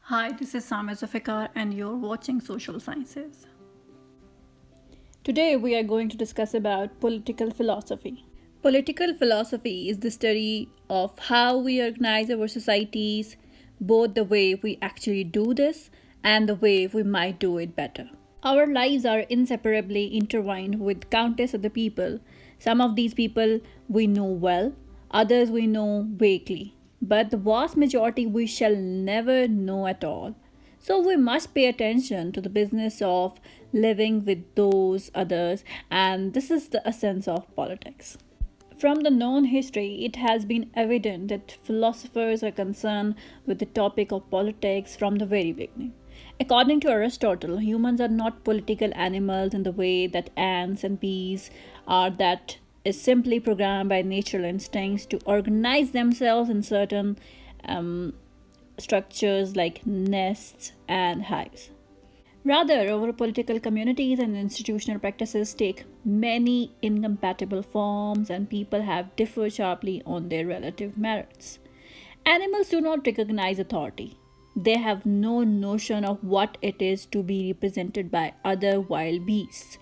Hi, this is Samya Zulfikar, and you're watching Social Sciences. Today, we are going to discuss about political philosophy. Political philosophy is the study of how we organize our societies, both the way we actually do this and the way we might do it better. Our lives are inseparably intertwined with countless other people. Some of these people we know well, others we know vaguely, but the vast majority we shall never know at all. So we must pay attention to the business of living with those others, and this is the essence of politics. From the known history, it has been evident that philosophers are concerned with the topic of politics from the very beginning. According to Aristotle, humans are not political animals in the way that ants and bees are, that is simply programmed by natural instincts to organize themselves in certain structures like nests and hives. Rather, our political communities and institutional practices take many incompatible forms, and people have differed sharply on their relative merits. Animals do not recognize authority. They have no notion of what it is to be represented by other wild beasts,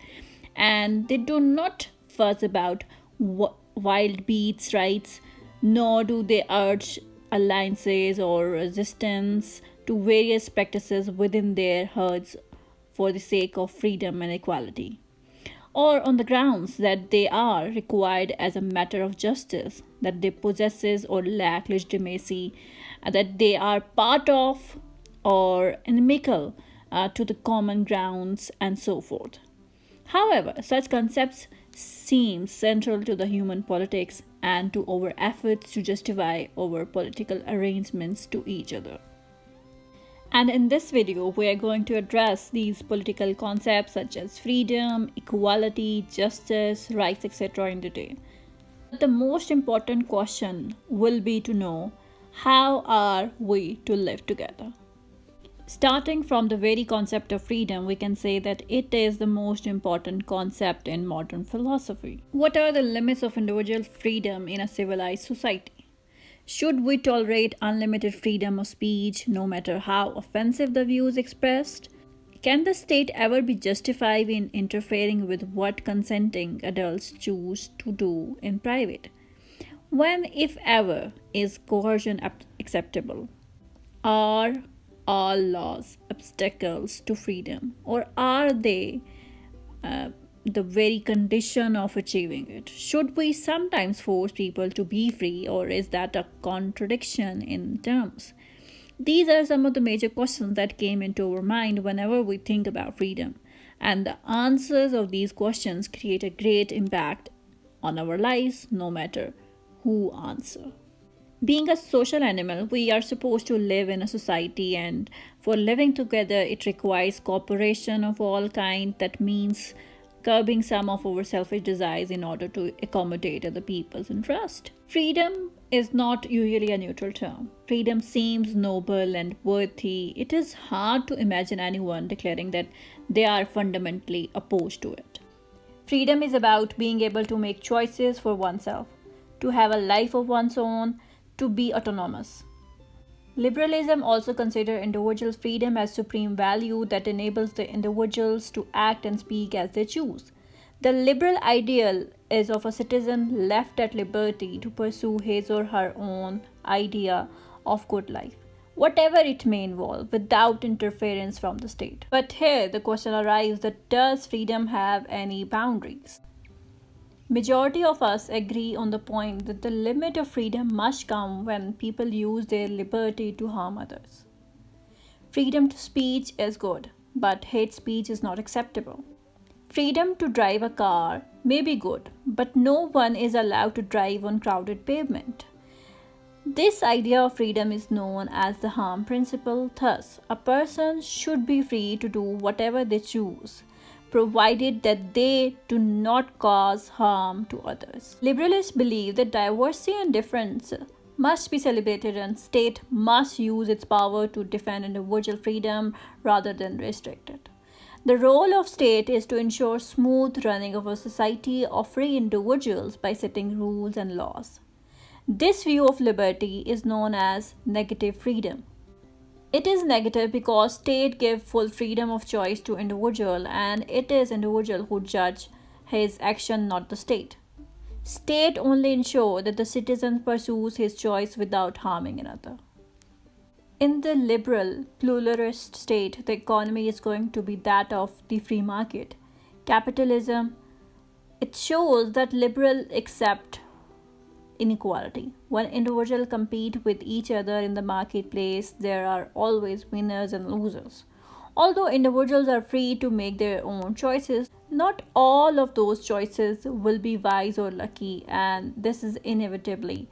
and they do not fuss about wild beasts' rights, nor do they urge alliances or resistance to various practices within their herds for the sake of freedom and equality, or on the grounds that they are required as a matter of justice, that they possess or lack legitimacy, that they are part of or inimical to the common grounds, and so forth. However, such concepts seem central to the human politics and to our efforts to justify our political arrangements to each other. And in this video, we are going to address these political concepts such as freedom, equality, justice, rights, etc. in detail. The most important question will be to know, how are we to live together? Starting from the very concept of freedom, we can say that it is the most important concept in modern philosophy. What are the limits of individual freedom in a civilized society? Should we tolerate unlimited freedom of speech, no matter how offensive the views expressed? Can the state ever be justified in interfering with what consenting adults choose to do in private? When, if ever, is coercion acceptable? Are all laws obstacles to freedom, or are they the very condition of achieving it? Should we sometimes force people to be free, or is that a contradiction in terms? These are some of the major questions that came into our mind whenever we think about freedom, and the answers of these questions create a great impact on our lives, no matter who answer. Being a social animal, we are supposed to live in a society, and for living together, it requires cooperation of all kinds. That means curbing some of our selfish desires in order to accommodate other people's interest. Freedom is not usually a neutral term. Freedom seems noble and worthy. It is hard to imagine anyone declaring that they are fundamentally opposed to it. Freedom is about being able to make choices for oneself, to have a life of one's own, to be autonomous. Liberalism also considers individual freedom as supreme value that enables the individuals to act and speak as they choose. The liberal ideal is of a citizen left at liberty to pursue his or her own idea of good life, whatever it may involve, without interference from the state. But here the question arises that does freedom have any boundaries? Majority of us agree on the point that the limit of freedom must come when people use their liberty to harm others. Freedom to speech is good, but hate speech is not acceptable. Freedom to drive a car may be good, but no one is allowed to drive on crowded pavement. This idea of freedom is known as the harm principle. Thus, a person should be free to do whatever they choose, provided that they do not cause harm to others. Liberals believe that diversity and difference must be celebrated, and state must use its power to defend individual freedom rather than restrict it. The role of state is to ensure smooth running of a society of free individuals by setting rules and laws. This view of liberty is known as negative freedom. It is negative because state give full freedom of choice to individual, and it is individual who judge his action, not the state. State only ensure that the citizen pursues his choice without harming another. In the liberal, pluralist state, the economy is going to be that of the free market. Capitalism, it shows that liberal accept inequality. When individuals compete with each other in the marketplace, there are always winners and losers. Although individuals are free to make their own choices, not all of those choices will be wise or lucky, and this is inevitably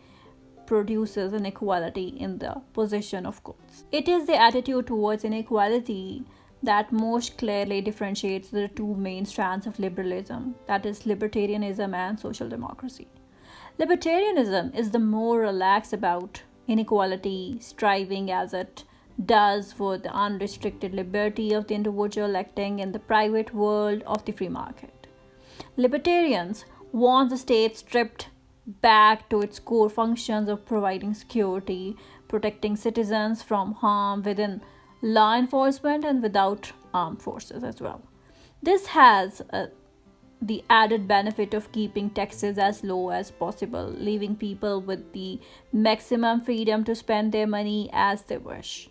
produces inequality in the possession of goods. It is the attitude towards inequality that most clearly differentiates the two main strands of liberalism, that is, libertarianism and social democracy. Libertarianism is the more relaxed about inequality, striving as it does for the unrestricted liberty of the individual acting in the private world of the free market. Libertarians want the state stripped back to its core functions of providing security, protecting citizens from harm within law enforcement and without armed forces as well. This has the added benefit of keeping taxes as low as possible, leaving people with the maximum freedom to spend their money as they wish.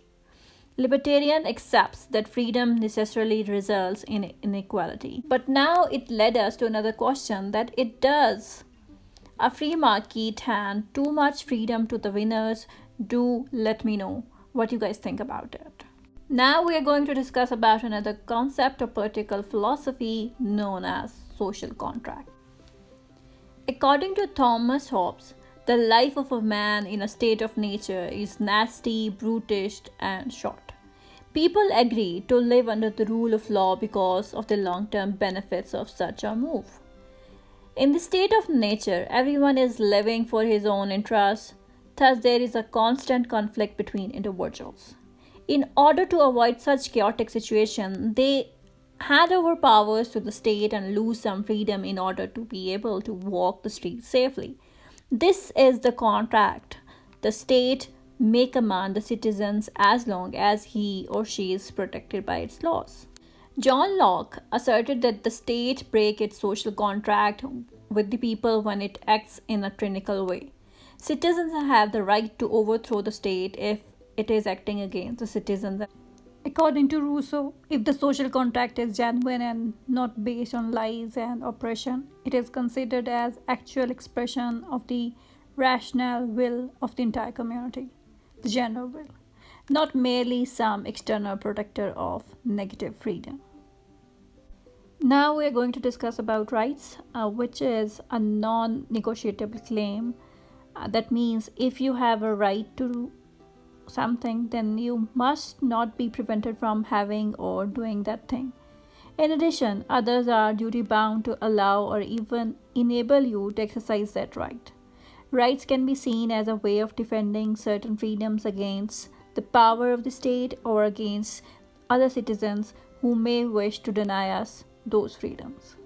Libertarian accepts that freedom necessarily results in inequality. But now it led us to another question, that it does a free market hand too much freedom to the winners? Do let me know what you guys think about it. Now we are going to discuss about another concept of political philosophy known as social contract. According to Thomas Hobbes, the life of a man in a state of nature is nasty, brutish, and short. People agree to live under the rule of law because of the long-term benefits of such a move. In the state of nature, everyone is living for his own interests, thus, there is a constant conflict between individuals. In order to avoid such chaotic situation, they hand over powers to the state and lose some freedom in order to be able to walk the streets safely. This is the contract. The state may command the citizens as long as he or she is protected by its laws. John Locke asserted that the state breaks its social contract with the people when it acts in a tyrannical way. Citizens have the right to overthrow the state if it is acting against the citizens. According to Rousseau, if the social contract is genuine and not based on lies and oppression, it is considered as actual expression of the rational will of the entire community, the general will, not merely some external protector of negative freedom. Now we are going to discuss about rights, which is a non-negotiable claim. That means if you have a right to something, then you must not be prevented from having or doing that thing. In addition, others are duty bound to allow or even enable you to exercise that right. Rights can be seen as a way of defending certain freedoms against the power of the state or against other citizens who may wish to deny us those freedoms.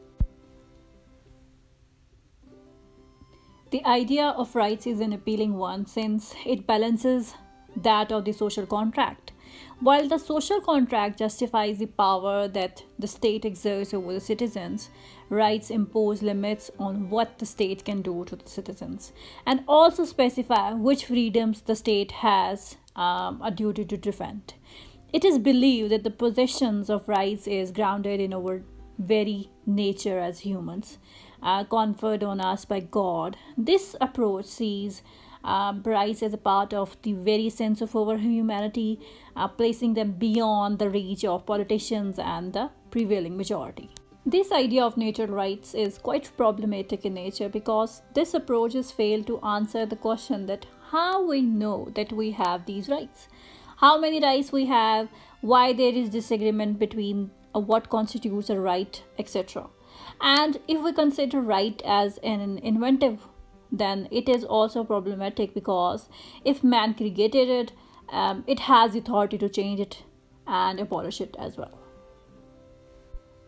The idea of rights is an appealing one since it balances that of the social contract. While the social contract justifies the power that the state exerts over the citizens, rights impose limits on what the state can do to the citizens and also specify which freedoms the state has a duty to defend. It is believed that the possessions of rights is grounded in our very nature as humans, conferred on us by God. This approach sees rights as a part of the very sense of our humanity, placing them beyond the reach of politicians and the prevailing majority. This idea of natural rights is quite problematic in nature because this approach has failed to answer the question that how we know that we have these rights, how many rights we have, why there is disagreement between what constitutes a right, etc. And if we consider right as an inventive, then it is also problematic because if man created it, it has the authority to change it and abolish it as well.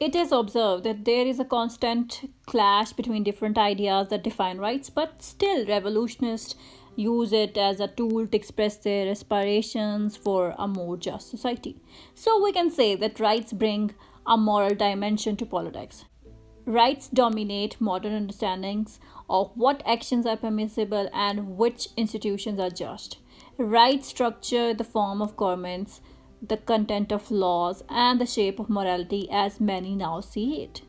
It is observed that there is a constant clash between different ideas that define rights, but still revolutionists use it as a tool to express their aspirations for a more just society. So we can say that rights bring a moral dimension to politics. Rights dominate modern understandings of what actions are permissible and which institutions are just. Rights structure the form of governments, the content of laws, and the shape of morality as many now see it.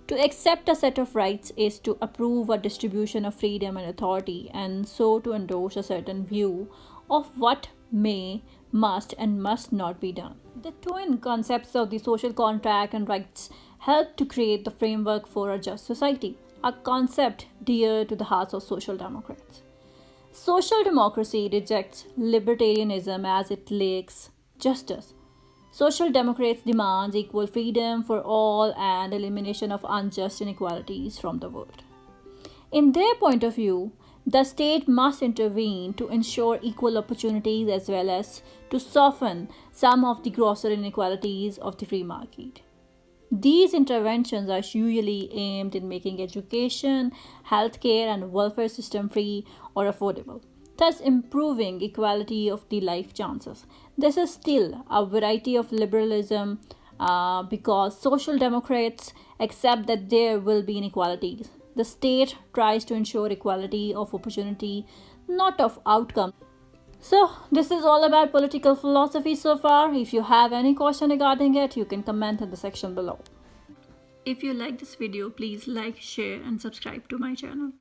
To accept a set of rights is to approve a distribution of freedom and authority, and so to endorse a certain view of what may, must, and must not be done. The twin concepts of the social contract and rights help to create the framework for a just society, a concept dear to the hearts of social democrats. Social democracy rejects libertarianism as it lacks justice. Social democrats demand equal freedom for all and elimination of unjust inequalities from the world. In their point of view, the state must intervene to ensure equal opportunities as well as to soften some of the grosser inequalities of the free market. These interventions are usually aimed in making education, healthcare, and welfare system free or affordable, thus improving equality of the life chances. This is still a variety of liberalism because social democrats accept that there will be inequalities. The state tries to ensure equality of opportunity, not of outcome. So, this is all about political philosophy so far. If you have any question regarding it, you can comment in the section below. If you like this video, please like, share, and subscribe to my channel.